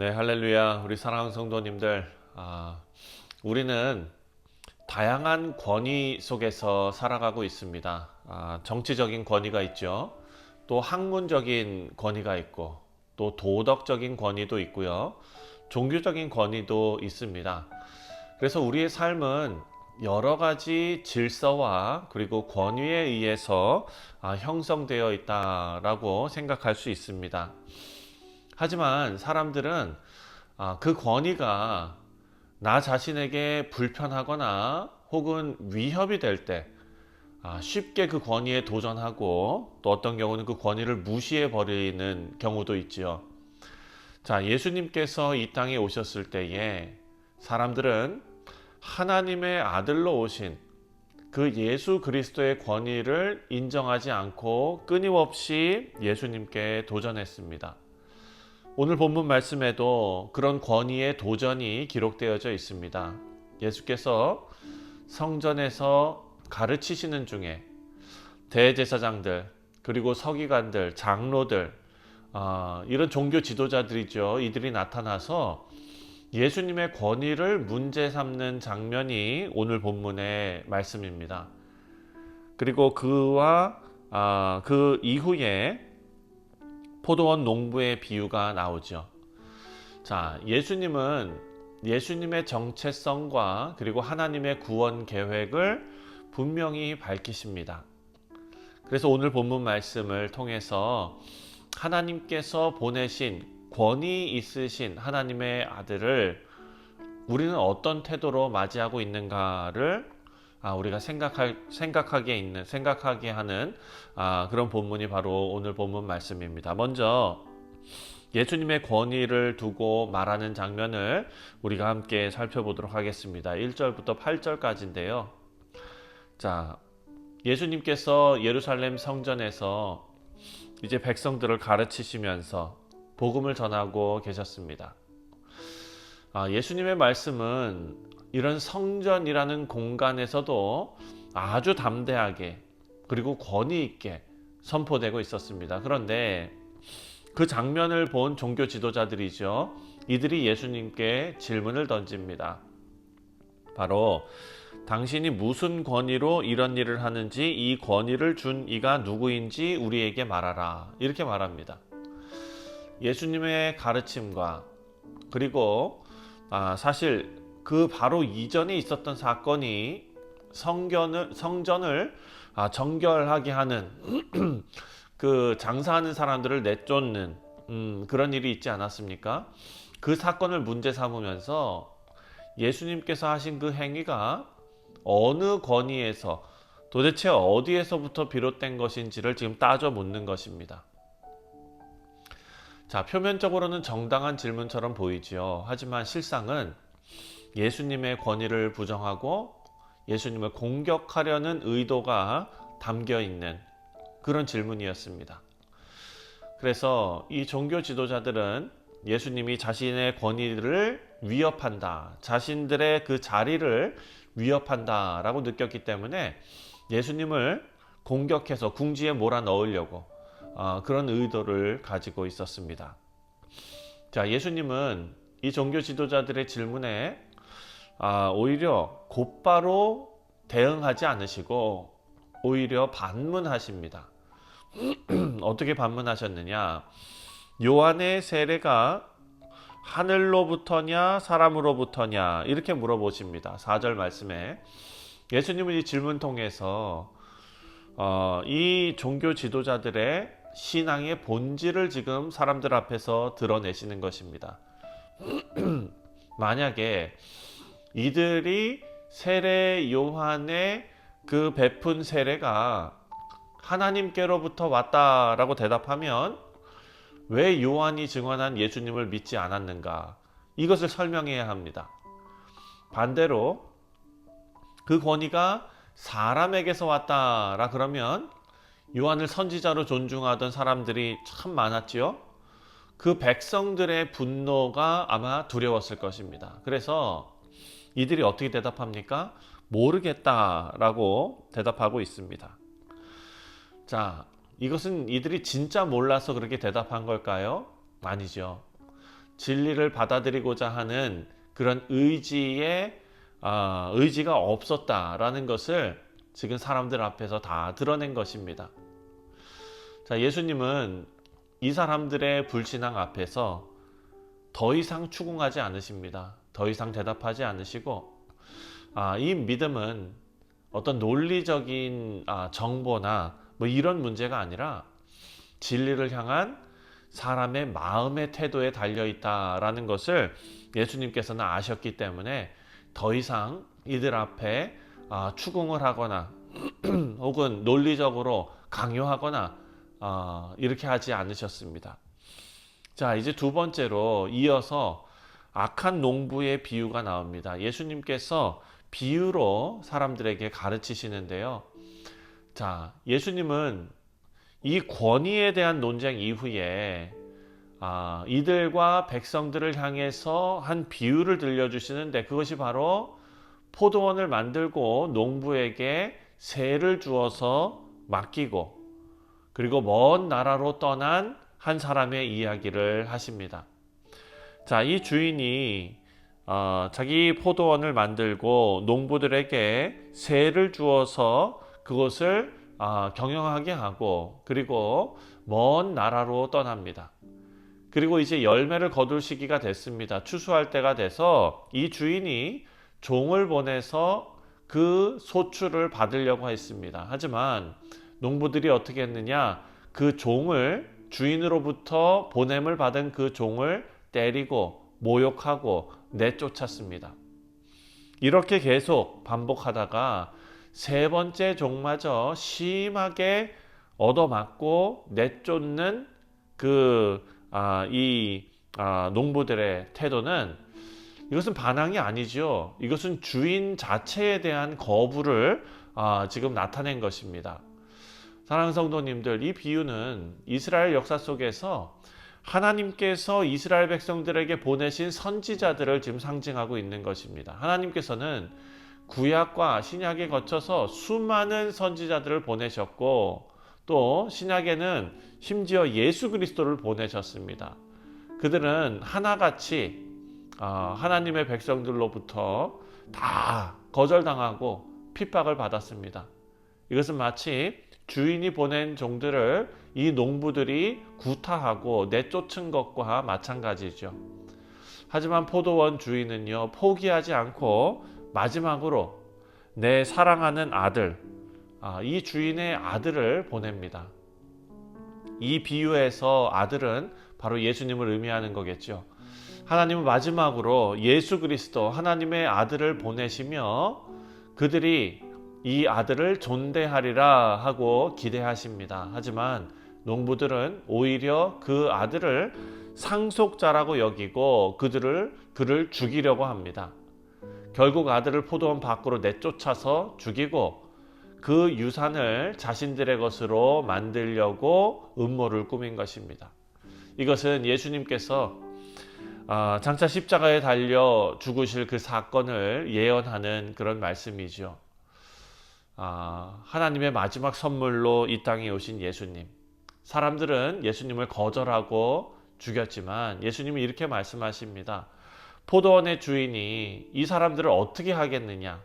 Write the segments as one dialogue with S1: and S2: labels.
S1: 네, 할렐루야. 우리 사랑하는 성도님들, 우리는 다양한 권위 속에서 살아가고 있습니다. 정치적인 권위가 있죠. 또 학문적인 권위가 있고, 또 도덕적인 권위도 있고요. 종교적인 권위도 있습니다. 그래서 우리의 삶은 여러 가지 질서와 그리고 권위에 의해서 형성되어 있다라고 생각할 수 있습니다. 하지만 사람들은 그 권위가 나 자신에게 불편하거나 혹은 위협이 될 때 쉽게 그 권위에 도전하고 또 어떤 경우는 그 권위를 무시해 버리는 경우도 있지요. 자, 예수님께서 이 땅에 오셨을 때에 사람들은 하나님의 아들로 오신 그 예수 그리스도의 권위를 인정하지 않고 끊임없이 예수님께 도전했습니다. 오늘 본문 말씀에도 그런 권위의 도전이 기록되어져 있습니다. 예수께서 성전에서 가르치시는 중에 대제사장들 그리고 서기관들, 장로들, 이런 종교 지도자들이죠. 이들이 나타나서 예수님의 권위를 문제 삼는 장면이 오늘 본문의 말씀입니다. 그리고 그 이후에 포도원 농부의 비유가 나오죠. 자, 예수님의 정체성과 그리고 하나님의 구원 계획을 분명히 밝히십니다. 그래서 오늘 본문 말씀을 통해서 하나님께서 보내신 권위 있으신 하나님의 아들을 우리는 어떤 태도로 맞이하고 있는가를 우리가 생각하게 하는 그런 본문이 바로 오늘 본문 말씀입니다. 먼저 예수님의 권위를 두고 말하는 장면을 우리가 함께 살펴보도록 하겠습니다. 1절부터 8절까지인데요. 자, 예수님께서 예루살렘 성전에서 이제 백성들을 가르치시면서 복음을 전하고 계셨습니다. 예수님의 말씀은 이런 성전이라는 공간에서도 아주 담대하게 그리고 권위 있게 선포되고 있었습니다. 그런데 그 장면을 본 종교 지도자들이죠. 이들이 예수님께 질문을 던집니다. 바로 당신이 무슨 권위로 이런 일을 하는지 이 권위를 준 이가 누구인지 우리에게 말하라. 이렇게 말합니다. 예수님의 가르침과 그리고 사실 그 바로 이전에 있었던 사건이 성전을 정결하게 하는 그 장사하는 사람들을 내쫓는 그런 일이 있지 않았습니까? 그 사건을 문제 삼으면서 예수님께서 하신 그 행위가 어느 권위에서 도대체 어디에서부터 비롯된 것인지를 지금 따져 묻는 것입니다. 자, 표면적으로는 정당한 질문처럼 보이지요. 하지만 실상은 예수님의 권위를 부정하고 예수님을 공격하려는 의도가 담겨 있는 그런 질문이었습니다. 그래서 이 종교 지도자들은 예수님이 자신의 권위를 위협한다, 자신들의 그 자리를 위협한다라고 느꼈기 때문에 예수님을 공격해서 궁지에 몰아넣으려고 그런 의도를 가지고 있었습니다. 자, 예수님은 이 종교 지도자들의 질문에 오히려 곧바로 대응하지 않으시고 오히려 반문하십니다. 어떻게 반문하셨느냐? 요한의 세례가 하늘로부터냐 사람으로부터냐 이렇게 물어보십니다. 4절 말씀에 예수님은 이 질문 통해서 이 종교 지도자들의 신앙의 본질을 지금 사람들 앞에서 드러내시는 것입니다. 만약에 이들이 세례 요한의 그 베푼 세례가 하나님께로부터 왔다라고 대답하면 왜 요한이 증언한 예수님을 믿지 않았는가? 이것을 설명해야 합니다. 반대로 그 권위가 사람에게서 왔다라 그러면 요한을 선지자로 존중하던 사람들이 참 많았지요. 그 백성들의 분노가 아마 두려웠을 것입니다. 그래서 이들이 어떻게 대답합니까? 모르겠다라고 대답하고 있습니다. 자, 이것은 이들이 진짜 몰라서 그렇게 대답한 걸까요? 아니죠. 진리를 받아들이고자 하는 그런 의지가 없었다라는 것을 지금 사람들 앞에서 다 드러낸 것입니다. 자, 예수님은 이 사람들의 불신앙 앞에서 더 이상 추궁하지 않으십니다. 더 이상 대답하지 않으시고, 이 믿음은 어떤 논리적인 정보나 뭐 이런 문제가 아니라 진리를 향한 사람의 마음의 태도에 달려 있다라는 것을 예수님께서는 아셨기 때문에 더 이상 이들 앞에 추궁을 하거나 혹은 논리적으로 강요하거나 이렇게 하지 않으셨습니다. 자, 이제 두 번째로 이어서 악한 농부의 비유가 나옵니다. 예수님께서 비유로 사람들에게 가르치시는데요. 자, 예수님은 이 권위에 대한 논쟁 이후에 이들과 백성들을 향해서 한 비유를 들려주시는데, 그것이 바로 포도원을 만들고 농부에게 세를 주어서 맡기고 그리고 먼 나라로 떠난 한 사람의 이야기를 하십니다. 자, 이 주인이 자기 포도원을 만들고 농부들에게 세를 주어서 그것을 경영하게 하고 그리고 먼 나라로 떠납니다. 그리고 이제 열매를 거둘 시기가 됐습니다. 추수할 때가 돼서 이 주인이 종을 보내서 그 소출을 받으려고 했습니다. 하지만 농부들이 어떻게 했느냐? 그 종을, 주인으로부터 보냄을 받은 그 종을 때리고 모욕하고 내쫓았습니다. 이렇게 계속 반복하다가 세 번째 종마저 심하게 얻어맞고 내쫓는 농부들의 태도는, 이것은 반항이 아니죠. 이것은 주인 자체에 대한 거부를 지금 나타낸 것입니다. 사랑하는 성도님들, 이 비유는 이스라엘 역사 속에서 하나님께서 이스라엘 백성들에게 보내신 선지자들을 지금 상징하고 있는 것입니다. 하나님께서는 구약과 신약에 거쳐서 수많은 선지자들을 보내셨고 또 신약에는 심지어 예수 그리스도를 보내셨습니다. 그들은 하나같이 하나님의 백성들로부터 다 거절당하고 핍박을 받았습니다. 이것은 마치 주인이 보낸 종들을 이 농부들이 구타하고 내쫓은 것과 마찬가지죠. 하지만 포도원 주인은요, 포기하지 않고 마지막으로 내 사랑하는 아들, 이 주인의 아들을 보냅니다. 이 비유에서 아들은 바로 예수님을 의미하는 거겠죠. 하나님은 마지막으로 예수 그리스도, 하나님의 아들을 보내시며 그들이 이 아들을 존대하리라 하고 기대하십니다. 하지만 농부들은 오히려 그 아들을 상속자라고 여기고 그를 죽이려고 합니다. 결국 아들을 포도원 밖으로 내쫓아서 죽이고 그 유산을 자신들의 것으로 만들려고 음모를 꾸민 것입니다. 이것은 예수님께서 장차 십자가에 달려 죽으실 그 사건을 예언하는 그런 말씀이죠. 하나님의 마지막 선물로 이 땅에 오신 예수님. 사람들은 예수님을 거절하고 죽였지만 예수님이 이렇게 말씀하십니다. 포도원의 주인이 이 사람들을 어떻게 하겠느냐?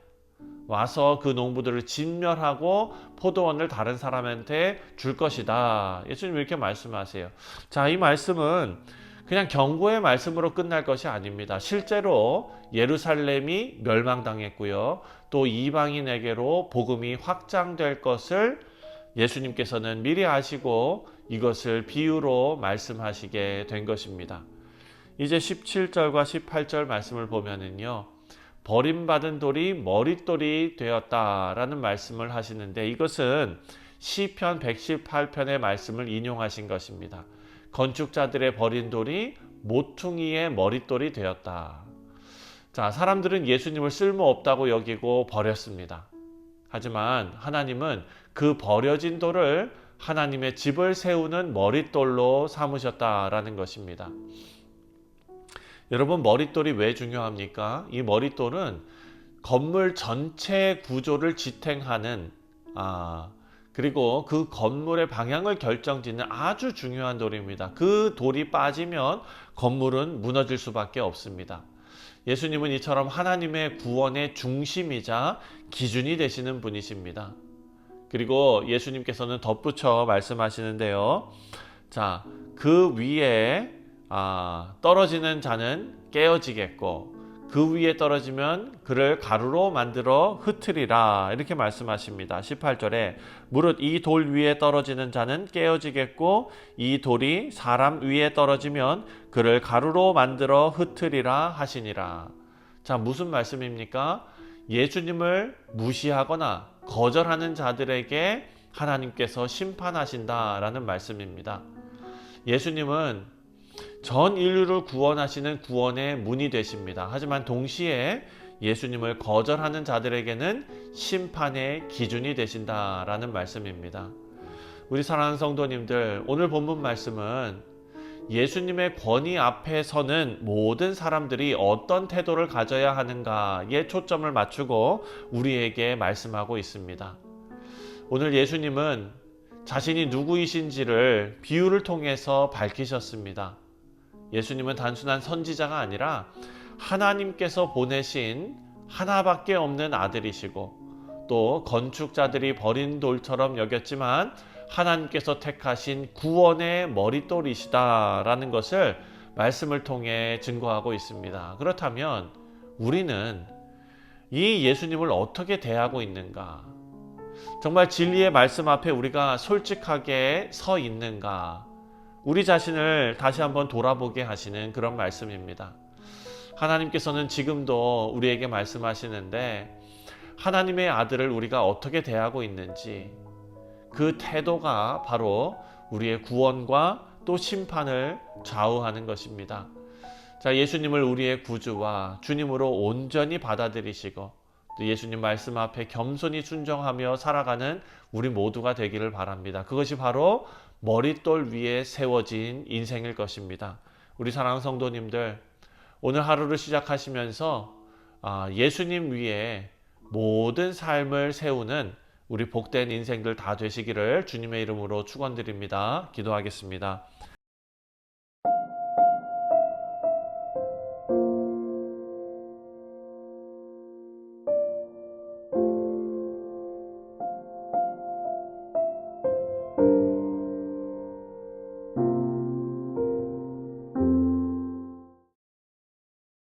S1: 와서 그 농부들을 진멸하고 포도원을 다른 사람한테 줄 것이다. 예수님이 이렇게 말씀하세요. 자, 이 말씀은 그냥 경고의 말씀으로 끝날 것이 아닙니다. 실제로 예루살렘이 멸망당했고요. 또 이방인에게로 복음이 확장될 것을 예수님께서는 미리 아시고 이것을 비유로 말씀하시게 된 것입니다. 이제 17절과 18절 말씀을 보면은요, 버림받은 돌이 머릿돌이 되었다라는 말씀을 하시는데, 이것은 시편 118편의 말씀을 인용하신 것입니다. 건축자들의 버린 돌이 모퉁이의 머릿돌이 되었다. 자, 사람들은 예수님을 쓸모없다고 여기고 버렸습니다. 하지만 하나님은 그 버려진 돌을 하나님의 집을 세우는 머릿돌로 삼으셨다라는 것입니다. 여러분, 머릿돌이 왜 중요합니까? 이 머릿돌은 건물 전체 구조를 지탱하는 그리고 그 건물의 방향을 결정짓는 아주 중요한 돌입니다. 그 돌이 빠지면 건물은 무너질 수밖에 없습니다. 예수님은 이처럼 하나님의 구원의 중심이자 기준이 되시는 분이십니다. 그리고 예수님께서는 덧붙여 말씀하시는데요. 자, 그 위에 떨어지는 자는 깨어지겠고 그 위에 떨어지면 그를 가루로 만들어 흩으리라 이렇게 말씀하십니다. 18절에 무릇 이 돌 위에 떨어지는 자는 깨어지겠고 이 돌이 사람 위에 떨어지면 그를 가루로 만들어 흩으리라 하시니라. 자, 무슨 말씀입니까? 예수님을 무시하거나 거절하는 자들에게 하나님께서 심판하신다라는 말씀입니다. 예수님은 전 인류를 구원하시는 구원의 문이 되십니다. 하지만 동시에 예수님을 거절하는 자들에게는 심판의 기준이 되신다라는 말씀입니다. 우리 사랑하는 성도님들, 오늘 본문 말씀은 예수님의 권위 앞에 서는 모든 사람들이 어떤 태도를 가져야 하는가에 초점을 맞추고 우리에게 말씀하고 있습니다. 오늘 예수님은 자신이 누구이신지를 비유를 통해서 밝히셨습니다. 예수님은 단순한 선지자가 아니라 하나님께서 보내신 하나밖에 없는 아들이시고 또 건축자들이 버린 돌처럼 여겼지만 하나님께서 택하신 구원의 머릿돌이시다라는 것을 말씀을 통해 증거하고 있습니다. 그렇다면 우리는 이 예수님을 어떻게 대하고 있는가? 정말 진리의 말씀 앞에 우리가 솔직하게 서 있는가? 우리 자신을 다시 한번 돌아보게 하시는 그런 말씀입니다. 하나님께서는 지금도 우리에게 말씀하시는데 하나님의 아들을 우리가 어떻게 대하고 있는지 그 태도가 바로 우리의 구원과 또 심판을 좌우하는 것입니다. 자, 예수님을 우리의 구주와 주님으로 온전히 받아들이시고 또 예수님 말씀 앞에 겸손히 순종하며 살아가는 우리 모두가 되기를 바랍니다. 그것이 바로 머릿돌 위에 세워진 인생일 것입니다. 우리 사랑하는 성도님들, 오늘 하루를 시작하시면서 예수님 위에 모든 삶을 세우는 우리 복된 인생들 다 되시기를 주님의 이름으로 축원드립니다. 기도하겠습니다.